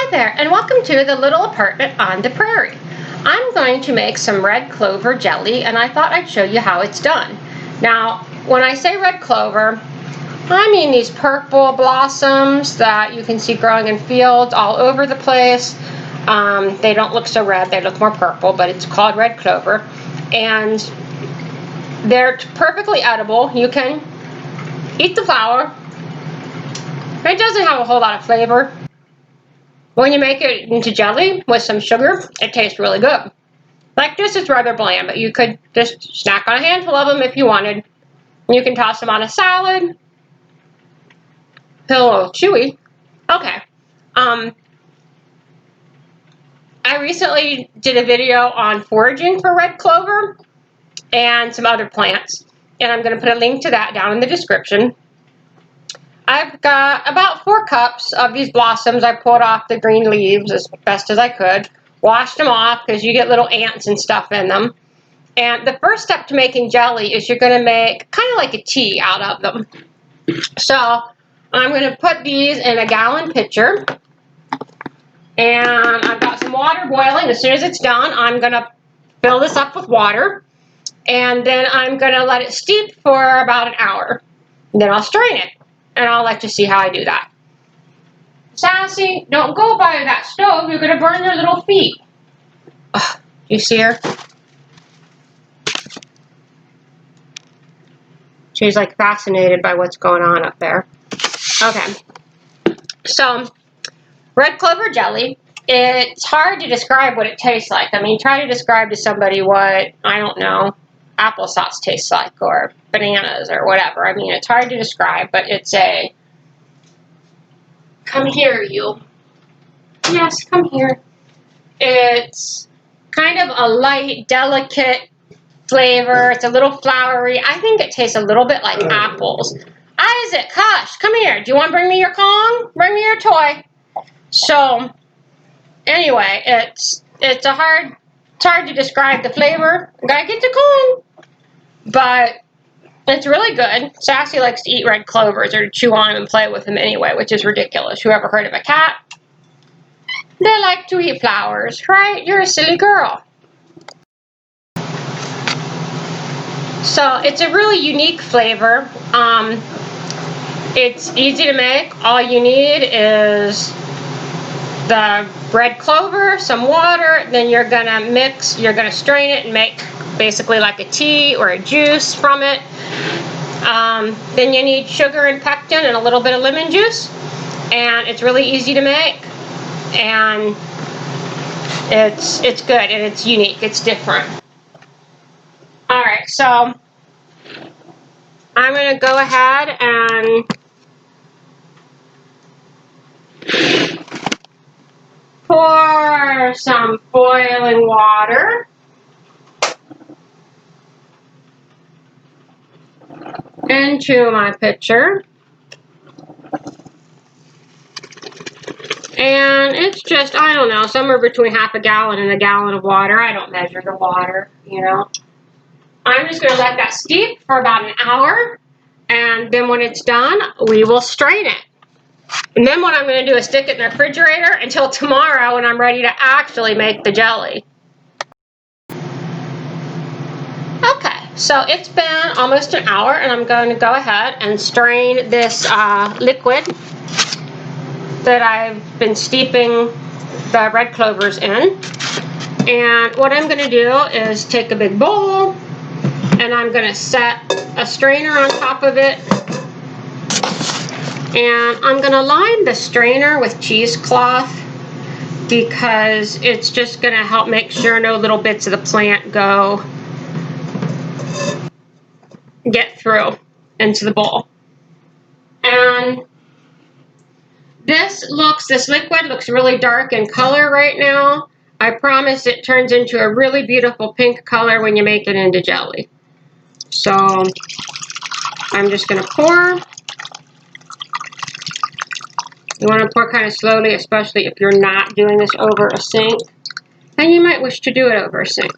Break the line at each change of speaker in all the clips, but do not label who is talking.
Hi there, and welcome to the little apartment on the prairie. I'm going to make some red clover jelly, and I thought I'd show you how it's done. Now, when I say red clover, I mean these purple blossoms that you can see growing in fields all over the place. They don't look so red, they look more purple, but it's called red clover. And they're perfectly edible. You can eat the flower. It doesn't have a whole lot of flavor. When you make it into jelly with some sugar, it tastes really good. Like this is rather bland, but you could just snack on a handful of them if you wanted. You can toss them on a salad. Feel a little chewy. Okay. I recently did a video on foraging for red clover and some other plants, and I'm going to put a link to that down in the description. I've got about 4 cups of these blossoms. I pulled off the green leaves as best as I could. Washed them off because you get little ants and stuff in them. And the first step to making jelly is you're going to make kind of like a tea out of them. So I'm going to put these in a gallon pitcher. And I've got some water boiling. As soon as it's done, I'm going to fill this up with water. And then I'm going to let it steep for about an hour. And then I'll strain it. And I'll let you see how I do that. Sassy, don't go by that stove. You're going to burn your little feet. Ugh, you see her? She's like fascinated by what's going on up there. Okay. So, red clover jelly. It's hard to describe what it tastes like. I mean, try to describe to somebody what, I don't know, applesauce tastes like, or bananas, or whatever. I mean, it's hard to describe, but it's a... Come here, you. Yes, come here. It's kind of a light, delicate flavor. It's a little flowery. I think it tastes a little bit like apples. Isaac, hush, come here. Do you want to bring me your Kong? Bring me your toy. So, anyway, it's hard to describe the flavor. Gotta get the Kong. But it's really good. Sassy likes to eat red clovers or to chew on them and play with them anyway, which is ridiculous. Who ever heard of a cat? They like to eat flowers, right? You're a silly girl. So it's a really unique flavor. It's easy to make. All you need is the red clover, some water, then you're gonna mix, you're gonna strain it and make basically like a tea or a juice from it. Then you need sugar and pectin and a little bit of lemon juice, and it's really easy to make, and it's good and it's unique, it's different. Alright, so I'm gonna go ahead and pour some boiling water into my pitcher. And it's just, I don't know, somewhere between half a gallon and a gallon of water. I don't measure the water, you know. I'm just going to let that steep for about an hour. And then when it's done, we will strain it. And then what I'm going to do is stick it in the refrigerator until tomorrow when I'm ready to actually make the jelly. Okay, so it's been almost an hour, and I'm going to go ahead and strain this liquid that I've been steeping the red clovers in. And what I'm going to do is take a big bowl, and I'm going to set a strainer on top of it. And I'm going to line the strainer with cheesecloth because it's just going to help make sure no little bits of the plant get through into the bowl. And this liquid looks really dark in color right now. I promise it turns into a really beautiful pink color when you make it into jelly. So I'm just going to pour. You want to pour kind of slowly, especially if you're not doing this over a sink. And you might wish to do it over a sink.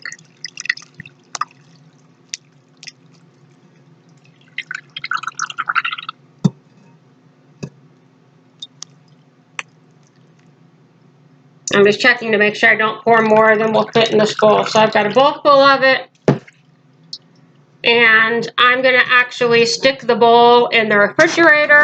I'm just checking to make sure I don't pour more than will fit in this bowl. So I've got a bowl full of it. And I'm going to actually stick the bowl in the refrigerator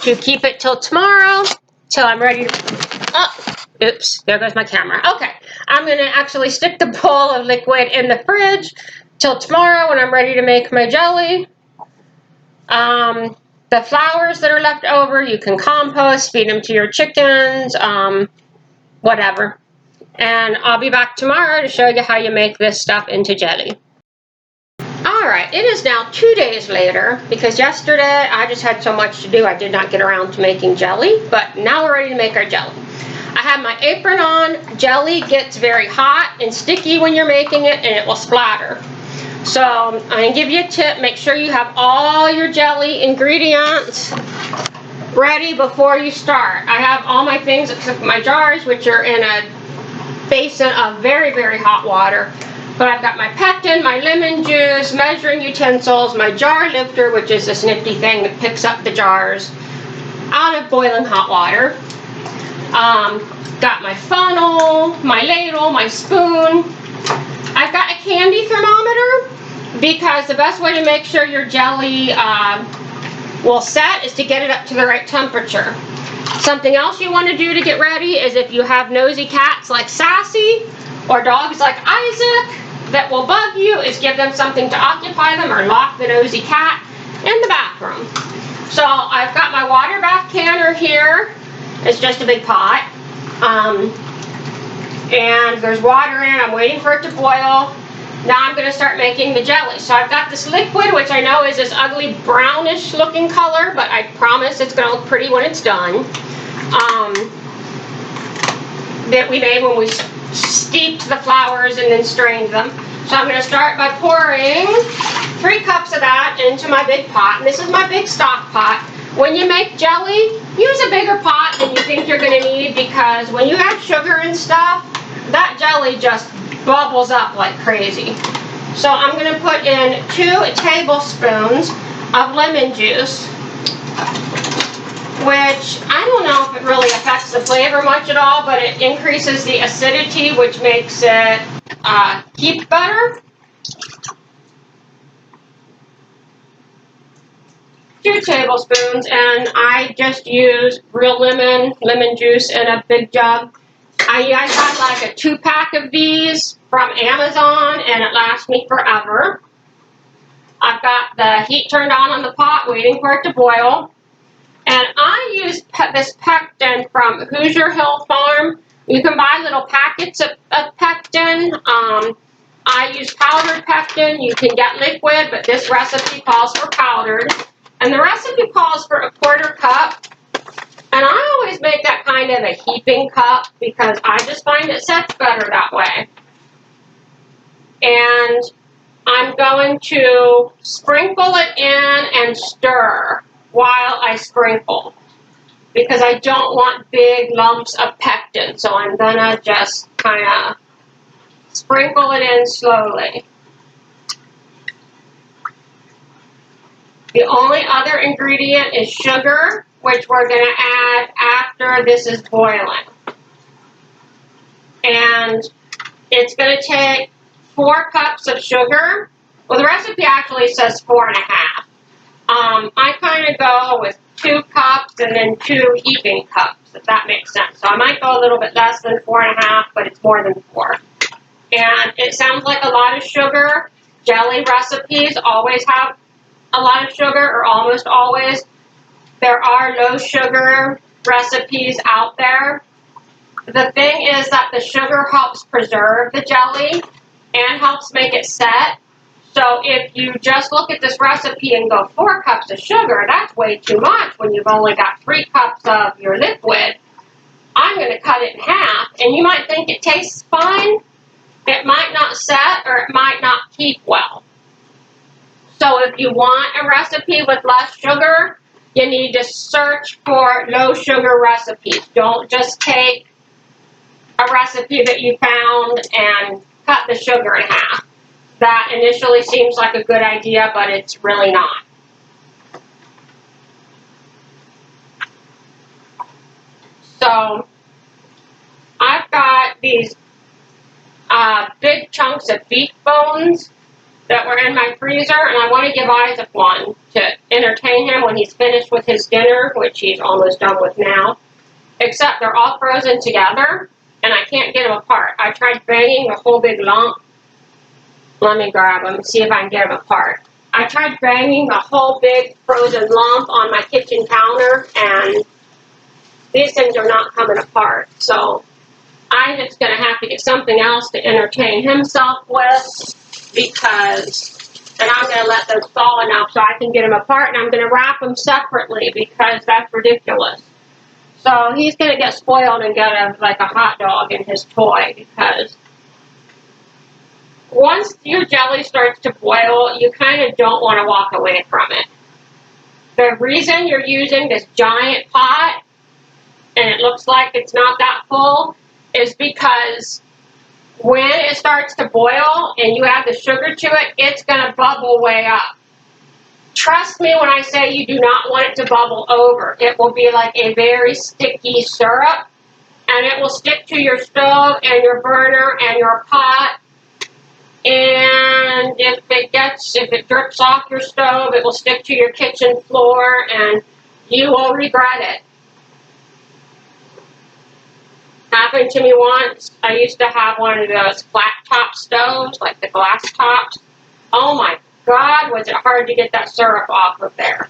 to keep it till tomorrow, till I'm ready to... Oh, oops, there goes my camera. Okay, I'm going to actually stick the bowl of liquid in the fridge till tomorrow when I'm ready to make my jelly. The flowers that are left over, you can compost, feed them to your chickens, whatever. And I'll be back tomorrow to show you how you make this stuff into jelly. Alright, it is now 2 days later, because yesterday I just had so much to do I did not get around to making jelly, but now we're ready to make our jelly. I have my apron on. Jelly gets very hot and sticky when you're making it, and it will splatter. So I'm going to give you a tip. Make sure you have all your jelly ingredients ready before you start. I have all my things except my jars, which are in a basin of very, very hot water. But I've got my pectin, my lemon juice, measuring utensils, my jar lifter, which is this nifty thing that picks up the jars out of boiling hot water. Got my funnel, my ladle, my spoon. I've got a candy thermometer because the best way to make sure your jelly will set is to get it up to the right temperature. Something else you want to do to get ready is if you have nosy cats like Sassy or dogs like Isaac that will bug you, is give them something to occupy them or lock the nosy cat in the bathroom. So I've got my water bath canner here. It's just a big pot. And there's water in it. I'm waiting for it to boil. Now I'm going to start making the jelly. So I've got this liquid, which I know is this ugly brownish looking color, but I promise it's going to look pretty when it's done. That we made when we steeped the flowers and then strained them. So I'm going to start by pouring 3 cups of that into my big pot. And this is my big stock pot. When you make jelly, use a bigger pot than you think you're going to need, because when you add sugar and stuff, that jelly just bubbles up like crazy. So I'm going to put in 2 tablespoons of lemon juice, which I don't know if it really affects the flavor much at all, but it increases the acidity, which makes it keep better. 2 tablespoons, and I just use real lemon juice in a big jug. I got like a 2-pack of these from Amazon, and it lasts me forever. I've got the heat turned on the pot, waiting for it to boil. And I use this pectin from Hoosier Hill Farm. You can buy little packets of pectin. I use powdered pectin. You can get liquid, but this recipe calls for powdered. And the recipe calls for a 1/4 cup. And I always make that kind of a heaping cup because I just find it sets better that way. And I'm going to sprinkle it in and stir while I sprinkle, because I don't want big lumps of pectin. So I'm gonna just kind of sprinkle it in slowly. The only other ingredient is sugar, which we're going to add after this is boiling. And it's going to take 4 cups of sugar. Well, the recipe actually says 4 1/2. I kind of go with 2 cups and then 2 heaping cups, if that makes sense. So I might go a little bit less than 4 1/2, but it's more than 4. And it sounds like a lot of sugar. Jelly recipes always have a lot of sugar, or almost always. There are low sugar recipes out there. The thing is that the sugar helps preserve the jelly and helps make it set. So if you just look at this recipe and go 4 cups of sugar, that's way too much when you've only got 3 cups of your liquid. I'm going to cut it in half, and you might think it tastes fine. It might not set, or it might not keep well. So if you want a recipe with less sugar, you need to search for low sugar recipes. Don't just take a recipe that you found and cut the sugar in half. That initially seems like a good idea, but it's really not. So I've got these big chunks of beef bones that were in my freezer, and I want to give Isaac one to entertain him when he's finished with his dinner, which he's almost done with now. Except they're all frozen together, and I can't get them apart. I tried banging the whole big lump. Let me grab them and see if I can get them apart. I tried banging the whole big frozen lump on my kitchen counter, and these things are not coming apart. So Isaac's going to have to get something else to entertain himself with, and I'm going to let those thaw enough so I can get them apart, and I'm going to wrap them separately because that's ridiculous. So he's going to get spoiled and get like a hot dog in his toy, because once your jelly starts to boil, you kind of don't want to walk away from it. The reason you're using this giant pot, and it looks like it's not that full, is because when it starts to boil and you add the sugar to it, it's going to bubble way up. Trust me when I say you do not want it to bubble over. It will be like a very sticky syrup, and it will stick to your stove and your burner and your pot. And if it drips off your stove, it will stick to your kitchen floor, and you will regret it. Happened to me once. I used to have one of those flat top stoves, like the glass tops. Oh my God, was it hard to get that syrup off of there.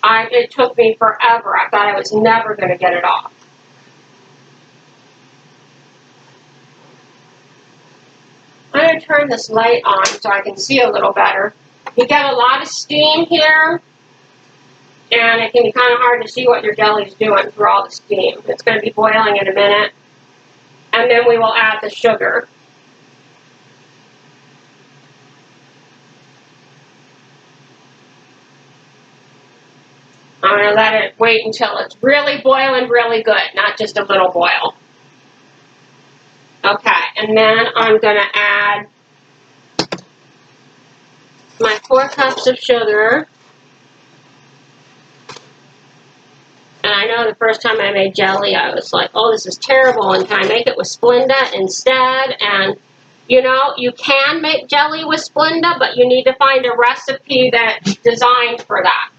It took me forever. I thought I was never going to get it off. I'm going to turn this light on so I can see a little better. You get a lot of steam here, and it can be kind of hard to see what your jelly's doing through all the steam. It's going to be boiling in a minute, and then we will add the sugar. I'm going to let it wait until it's really boiling really good, not just a little boil. Okay, and then I'm going to add my 4 cups of sugar. And I know the first time I made jelly, I was like, oh, this is terrible, and can I make it with Splenda instead? And, you know, you can make jelly with Splenda, but you need to find a recipe that's designed for that.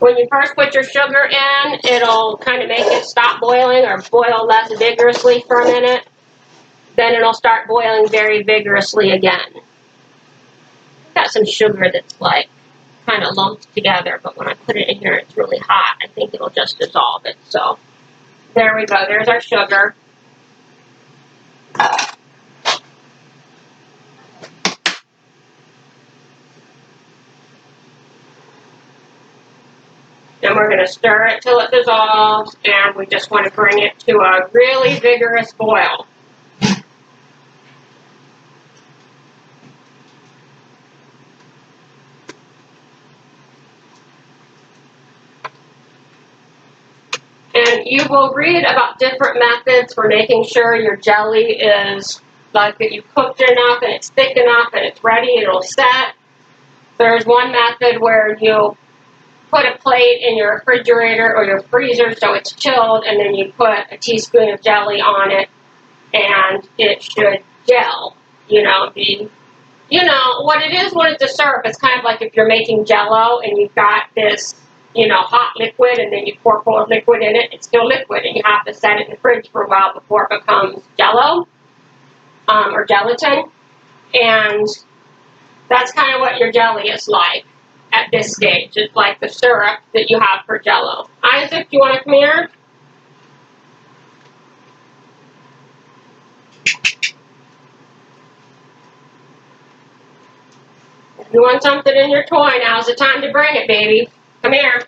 When you first put your sugar in, it'll kind of make it stop boiling or boil less vigorously for a minute. Then it'll start boiling very vigorously again. I've got some sugar that's like kind of lumped together, but when I put it in here, it's really hot. I think it'll just dissolve it. So there we go. There's our sugar. And we're going to stir it till it dissolves, and we just want to bring it to a really vigorous boil. And you will read about different methods for making sure your jelly is like that you cooked it enough and it's thick enough and it's ready, it'll set. There's one method where you put a plate in your refrigerator or your freezer so it's chilled, and then you put a teaspoon of jelly on it, and it should gel. You know, what it is when it's a syrup, it's kind of like if you're making Jell-O and you've got this, hot liquid, and then you pour cold liquid in it, it's still liquid, and you have to set it in the fridge for a while before it becomes Jell-O, or gelatin, and that's kind of what your jelly is like at this stage. It's like the syrup that you have for Jell-O. Isaac, do you want to come here? If you want something in your toy, now's the time to bring it, baby. Come here.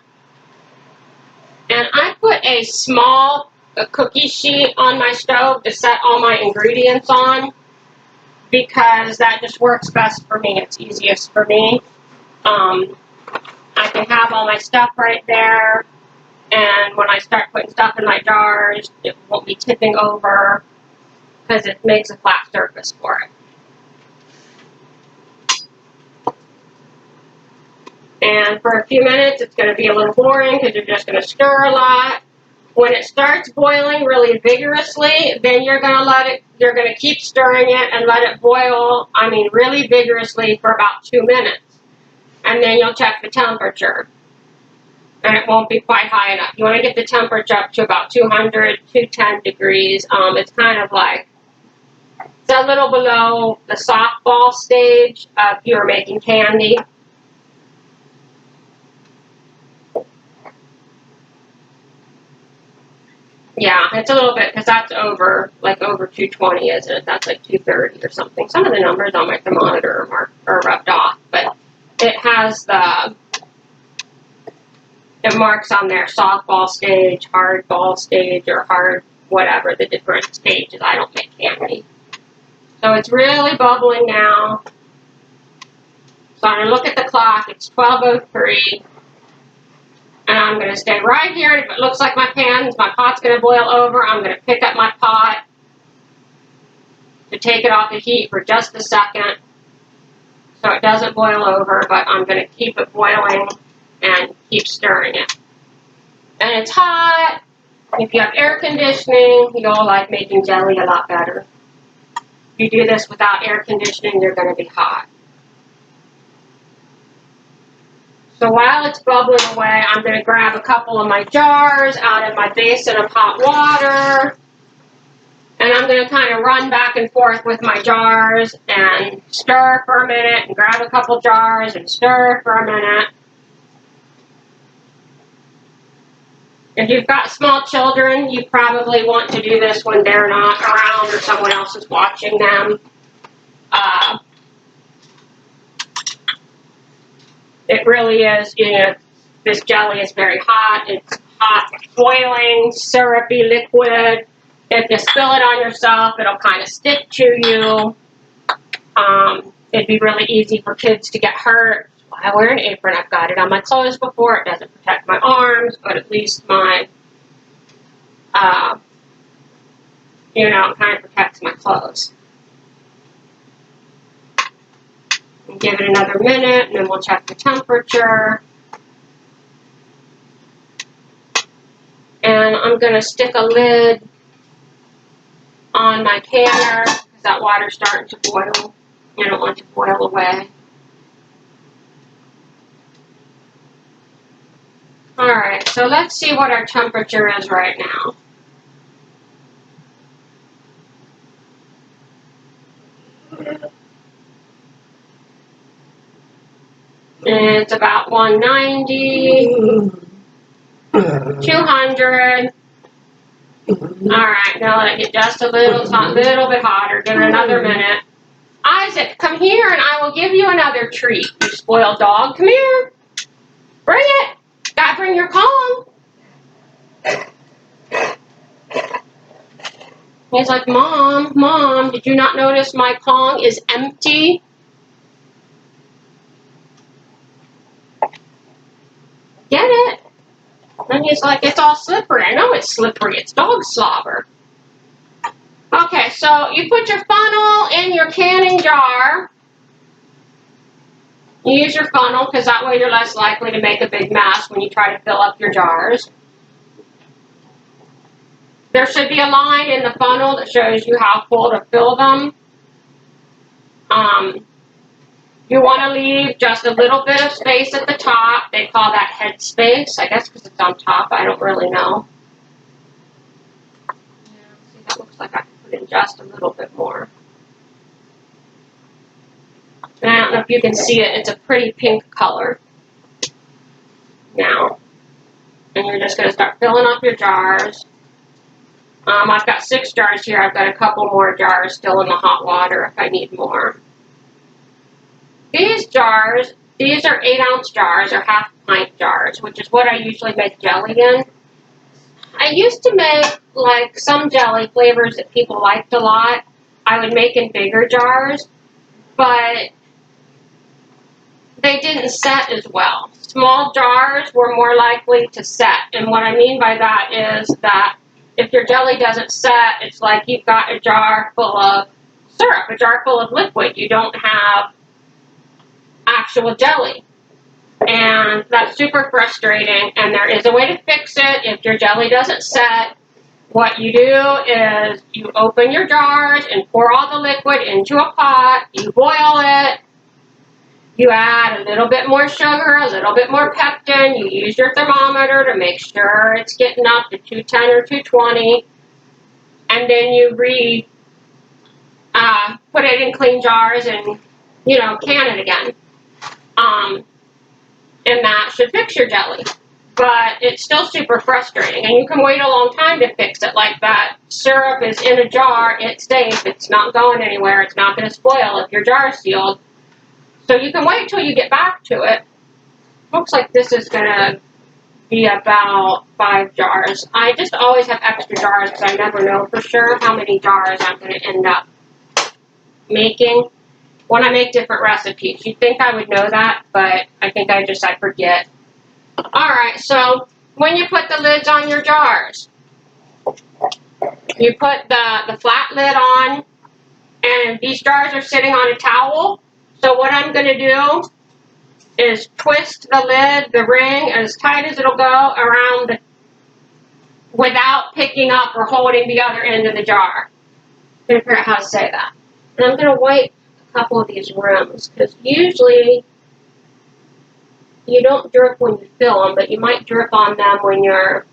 And I put a small cookie sheet on my stove to set all my ingredients on, because that just works best for me. It's easiest for me. I can have all my stuff right there, and when I start putting stuff in my jars, it won't be tipping over because it makes a flat surface for it. And for a few minutes, it's going to be a little boring because you're just going to stir a lot. When it starts boiling really vigorously, then you're going to let it, you're going to keep stirring it and let it boil, I mean really vigorously, for about 2 minutes. And then you'll check the temperature. And it won't be quite high enough. You want to get the temperature up to about 200, 210 degrees. It's kind of like, it's a little below the softball stage if you're making candy. Yeah, it's a little bit, because that's over, like over 220, isn't it? That's like 230 or something. Some of the numbers on my thermometer are rubbed off, but it has it marks on there softball stage, hard ball stage, or hard whatever, the different stages. I don't make candy. So it's really bubbling now. So I'm going to look at the clock. It's 12:03. And I'm going to stay right here. If it looks like my pot's going to boil over, I'm going to pick up my pot to take it off the heat for just a second so it doesn't boil over, but I'm going to keep it boiling and keep stirring it. And it's hot. If you have air conditioning, you'll like making jelly a lot better. If you do this without air conditioning, you're going to be hot. So while it's bubbling away, I'm going to grab a couple of my jars out of my basin of hot water. And I'm going to kind of run back and forth with my jars and stir for a minute and grab a couple jars and stir for a minute. If you've got small children, you probably want to do this when they're not around or someone else is watching them. It really is, this jelly is very hot. It's hot, boiling, syrupy liquid. If you spill it on yourself, it'll kind of stick to you. It'd be really easy for kids to get hurt. I wear an apron. I've got it on my clothes before. It doesn't protect my arms, but at least my, it kind of protects my clothes. And give it another minute, and then we'll check the temperature. And I'm going to stick a lid on my canner because that water's starting to boil. I don't want it to boil away. Alright, so let's see what our temperature is right now. It's about 190, 200. Alright, now let it get just a little bit hotter. Give it another minute. Isaac, come here and I will give you another treat, you spoiled dog. Come here. Bring it. Gotta bring your Kong. He's like, Mom, did you not notice my Kong is empty? Get it? And he's like, it's all slippery. I know it's slippery. It's dog slobber. Okay, so you put your funnel in your canning jar. You use your funnel because that way you're less likely to make a big mess when you try to fill up your jars. There should be a line in the funnel that shows you how full to fill them. You want to leave just a little bit of space at the top. They call that head space, I guess because it's on top. I don't really know. Yeah, see, that looks like I can put in just a little bit more. And I don't know if you can see it. It's a pretty pink color now. And you're just going to start filling up your jars. I've got 6 jars here. I've got a couple more jars still in the hot water if I need more. These jars, these are 8-ounce jars or half-pint jars, which is what I usually make jelly in. I used to make like some jelly flavors that people liked a lot. I would make in bigger jars, but they didn't set as well. Small jars were more likely to set, and what I mean by that is that if your jelly doesn't set, it's like you've got a jar full of syrup, a jar full of liquid. You don't have actual jelly. And that's super frustrating, and there is a way to fix it if your jelly doesn't set. what you do is you open your jars and pour all the liquid into a pot. You boil it. You add a little bit more sugar, a little bit more pectin. You use your thermometer to make sure it's getting up to 210 or 220. And then you put it in clean jars and, can it again. And that should fix your jelly. But it's still super frustrating, and you can wait a long time to fix it. Like that syrup is in a jar, it's safe, it's not going anywhere, it's not going to spoil if your jar is sealed. So you can wait till you get back to it. Looks like this is going to be about 5 jars. I just always have extra jars because I never know for sure how many jars I'm going to end up making when I make different recipes. You'd think I would know that, but I think I forget. Alright, so when you put the lids on your jars, you put the flat lid on, and these jars are sitting on a towel. So what I'm going to do is twist the lid, the ring, as tight as it'll go around without picking up or holding the other end of the jar. I'm going to figure out how to say that. And I'm going to wipe a couple of these rims, because usually you don't drip when you fill them, but you might drip on them when you're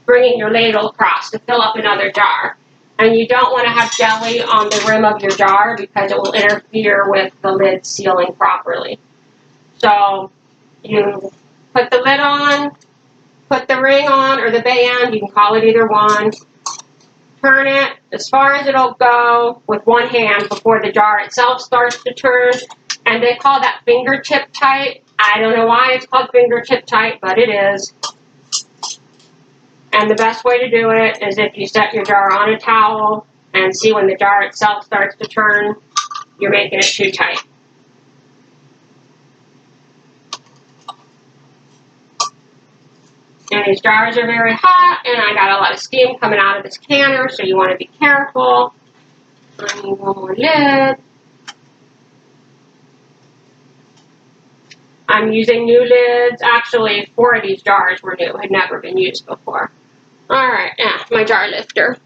bringing your ladle across to fill up another jar. And you don't want to have jelly on the rim of your jar because it will interfere with the lid sealing properly. So you put the lid on, put the ring on or the band, you can call it either one. Turn it as far as it'll go with one hand before the jar itself starts to turn. And they call that fingertip tight. I don't know why it's called fingertip tight, but it is. And the best way to do it is if you set your jar on a towel and see when the jar itself starts to turn, you're making it too tight. And these jars are very hot, and I got a lot of steam coming out of this canner, so you want to be careful. I need one more lid. I'm using new lids. Actually, 4 of these jars were new, had never been used before. Alright, my jar lifter.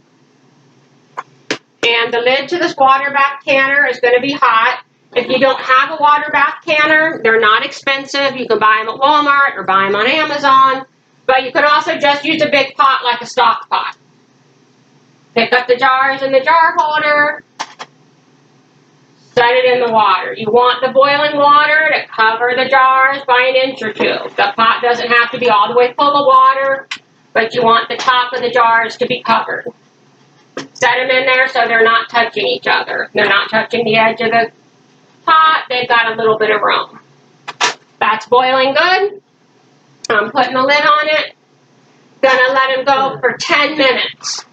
And the lid to this water bath canner is going to be hot. If you don't have a water bath canner, they're not expensive. You can buy them at Walmart or buy them on Amazon. But you could also just use a big pot like a stock pot. Pick up the jars in the jar holder. Set it in the water. You want the boiling water to cover the jars by 1 inch or 2. The pot doesn't have to be all the way full of water, but you want the top of the jars to be covered. Set them in there so they're not touching each other. They're not touching the edge of the pot. They've got a little bit of room. That's boiling good. I'm putting the lid on it. Gonna let them go for 10 minutes.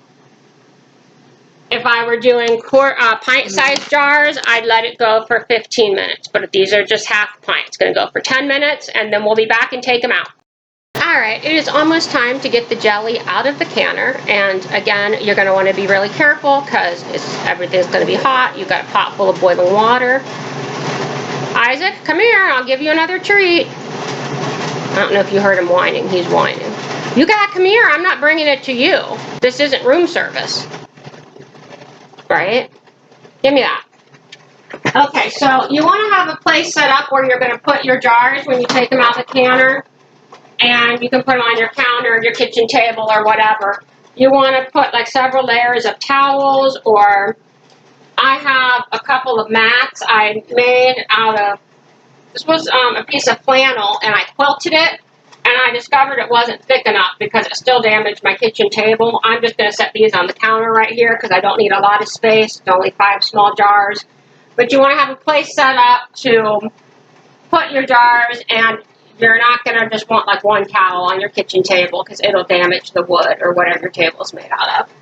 If I were doing pint-sized jars, I'd let it go for 15 minutes. But if these are just half pint, it's going to go for 10 minutes, and then we'll be back and take them out. Alright, it is almost time to get the jelly out of the canner. And again, you're going to want to be really careful because everything's going to be hot. You've got a pot full of boiling water. Isaac, come here. I'll give you another treat. I don't know if you heard him whining. He's whining. You gotta come here. I'm not bringing it to you. This isn't room service. Right? Give me that. Okay, so you want to have a place set up where you're going to put your jars when you take them out of the canner. And you can put them on your counter, your kitchen table, or whatever. You want to put like several layers of towels, or I have a couple of mats I made out of, this was a piece of flannel, and I quilted it. And I discovered it wasn't thick enough because it still damaged my kitchen table. I'm just going to set these on the counter right here because I don't need a lot of space. It's only 5 small jars. But you want to have a place set up to put your jars, and you're not going to just want like one towel on your kitchen table because it'll damage the wood or whatever your table is made out of.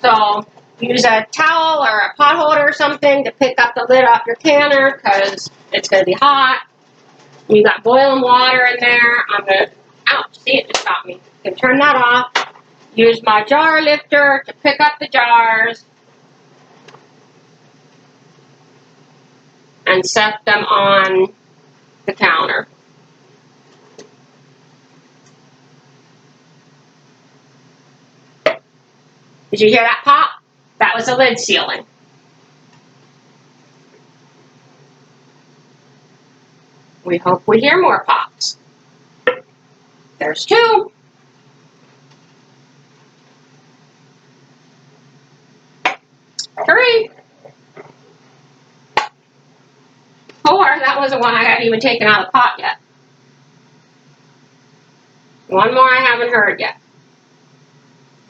So use a towel or a pot holder or something to pick up the lid off your canner because it's going to be hot. You got boiling water in there. I'm going to, ouch, see, it just stopped me. You can turn that off. Use my jar lifter to pick up the jars and set them on the counter. Did you hear that pop? That was the lid sealing. We hope we hear more pops. There's 2. 3. 4. That wasn't one I hadn't even taken out of the pot yet. 1 more I haven't heard yet.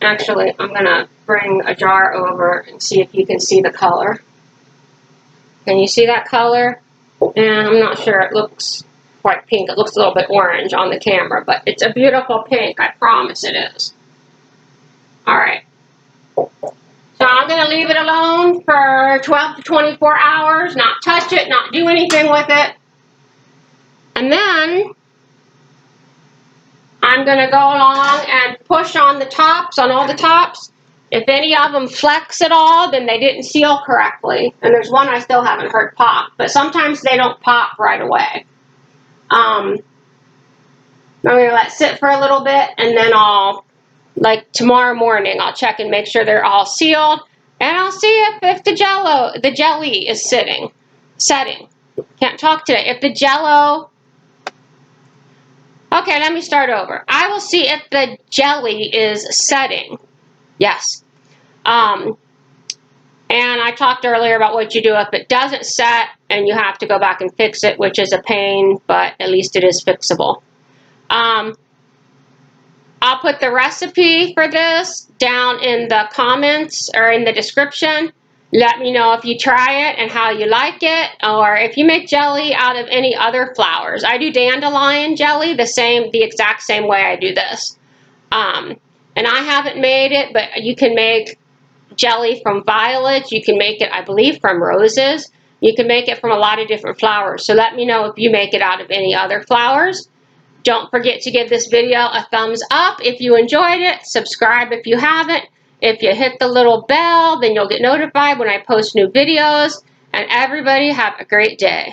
Actually, I'm going to bring a jar over and see if you can see the color. Can you see that color? And I'm not sure, it looks quite pink. It looks a little bit orange on the camera, but it's a beautiful pink. I promise it is. Alright. So I'm going to leave it alone for 12 to 24 hours, not touch it, not do anything with it. And then I'm going to go along and push on the tops, on all the tops. If any of them flex at all, then they didn't seal correctly. And there's one I still haven't heard pop, but sometimes they don't pop right away. I'm going to let it sit for a little bit, and then I'll, like tomorrow morning, I'll check and make sure they're all sealed. And I'll see if the jelly is setting. Can't talk today. If the Jello, okay, let me start over. I will see if the jelly is setting. Yes. And I talked earlier about what you do if it doesn't set and you have to go back and fix it, which is a pain, but at least it is fixable. I'll put the recipe for this down in the comments or in the description. Let me know if you try it and how you like it, or if you make jelly out of any other flowers. I do dandelion jelly the exact same way I do this. And I haven't made it, but you can make jelly from violets. You can make it, I believe, from roses. You can make it from a lot of different flowers. So let me know if you make it out of any other flowers. Don't forget to give this video a thumbs up if you enjoyed it. Subscribe if you haven't. If you hit the little bell, then you'll get notified when I post new videos. And everybody have a great day.